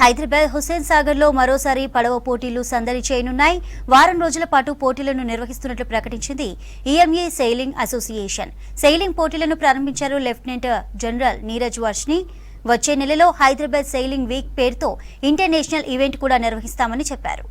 హైదరాబాద్ హుస్సేన్ సాగర్ లో మరోసారి పడవ పోటీలు సందడి చేయనున్నాయి. వారం రోజుల పాటు పోటీలను నిర్వహిస్తున్నట్లు ప్రకటించింది ఈఎంఏ సెయిలింగ్ అసోసియేషన్. సెయిలింగ్ పోటీలను ప్రారంభించారు లెఫ్టినెంట్ జనరల్ నీరజ్ వర్ష్ని. వచ్చే నెలలో హైదరాబాద్ సెయిలింగ్ వీక్ పేరుతో ఇంటర్నేషనల్ ఈవెంట్ కూడా నిర్వహిస్తామని చెప్పారు.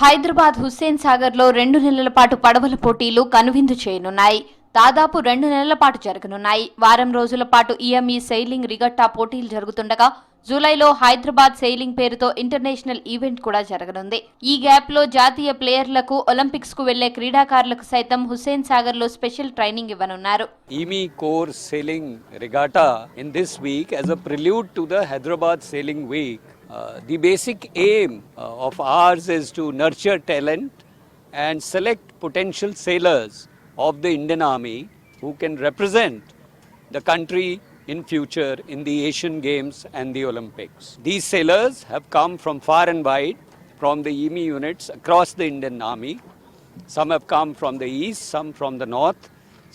హైదరాబాద్ హుస్సేన్ సాగర్ లో 2 నెలల పాటు పడవల పోటీలు కనువిందు చేయనున్నాయి. దాదాపు 2 నెలల పాటు జరగనున్నాయి. వారం రోజుల పాటు ఈఎంఈ సెయిలింగ్ రిగట్టా పోటీలు జరుగుతుండగా జూలైలో హైదరాబాద్ సెయిలింగ్ పేరుతో ఇంటర్నేషనల్ ఈవెంట్ కూడా జరగనుంది. ఈ గ్యాప్ లో జాతీయ ప్లేయర్లకు, ఒలింపిక్స్ కు వెళ్లే క్రీడాకారులకు సైతం హుస్సేన్ సాగర్ లో స్పెషల్ ట్రైనింగ్ ఇవ్వనున్నారు. EME Core Sailing Regatta in this week as a prelude to the Hyderabad Sailing Week. The basic aim of ours is to nurture talent and select potential sailors of the Indian Army who can represent the country in future in the Asian Games and the Olympics. These sailors have come from far and wide from the EME units across the Indian Army. Some have come from the east, some from the north,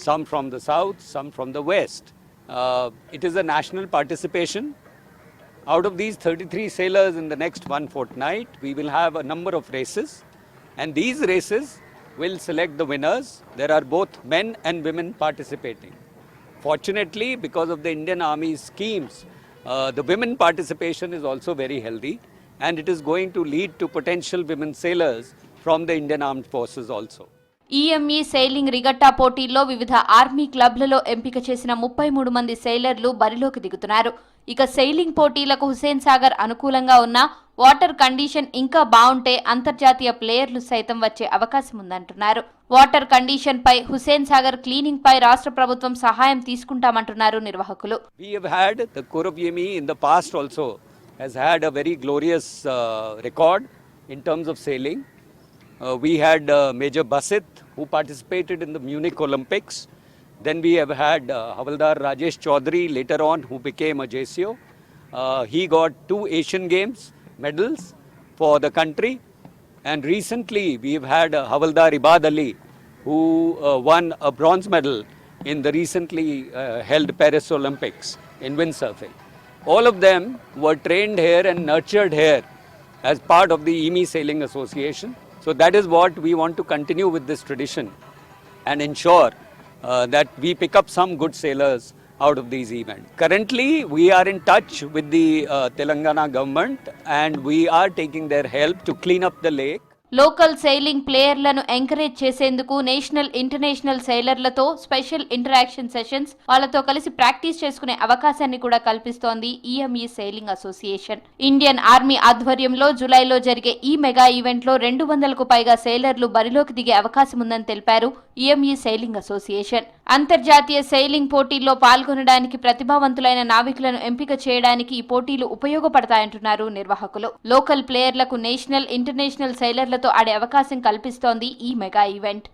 some from the south, some from the west. It is a national participation. Out of these 33 sailors in the next one fortnight, we will have a number of races, and these races will select the winners. There are both men and women participating. Fortunately, because of the Indian Army schemes, the women participation is also very healthy, and it is going to lead to potential women sailors from the Indian Armed Forces also. EME sailing regatta పోటీల్లో వివిధ army క్లబ్లలో ఎంపిక చేసిన 33 మంది సెయిలర్లు బరిలోకి దిగుతున్నారు. ఇక sailing పోటీలకు హుస్సేన్ సాగర్ అనుకూలంగా ఉన్న వాటర్ కండిషన్ ఇంకా బాగుంటే అంతర్జాతీయ ప్లేయర్లు సైతం వచ్చే అవకాశం ఉందంటున్నారు. వాటర్ కండిషన్ పై హుస్సేన్ సాగర్ క్లీనింగ్ పై రాష్ట్ర ప్రభుత్వం సహాయం తీసుకుంటామంటున్నారు నిర్వాహకులు. We have had the Corps of EME in the past also has had a very glorious record in terms of sailing. We had Major Basit who participated in the Munich Olympics. Then we have had Havaldar Rajesh Chaudhary later on who became a JCO. He got 2 Asian Games medals for the country. And recently we have had Havaldar Ibad Ali who won a bronze medal in the recently held Paris Olympics in windsurfing. All of them were trained here and nurtured here as part of the EME Sailing Association. So that is what we want to continue with this tradition and ensure that we pick up some good sailors out of these events. Currently, we are in touch with the Telangana government and we are taking their help to clean up the lake. Local sailing ప్లేయర్లను encourage చేసేందుకు national, international సెయిలర్లతో special interaction sessions, వాళ్లతో కలిసి practice చేసుకునే అవకాశాన్ని కూడా కల్పిస్తోంది EME sailing association. Indian army ఆధ్వర్యంలో జూలైలో జరిగే ఈ మెగా ఈవెంట్ లో 200కు పైగా సెయిలర్లు బరిలోకి దిగే అవకాశం ఉందని తెలిపారు ఈఎంఈ సెయిలింగ్ అసోసియేషన్. అంతర్జాతీయ సెయిలింగ్ పోటీల్లో పాల్గొనడానికి ప్రతిభావంతులైన నావికులను ఎంపిక చేయడానికి ఈ పోటీలు ఉపయోగపడతాయంటున్నారు నిర్వాహకులు. లోకల్ ప్లేయర్లకు నేషనల్, ఇంటర్నేషనల్ సెయిలర్లతో ఆడే అవకాశం కల్పిస్తోంది ఈ మెగా ఈవెంట్.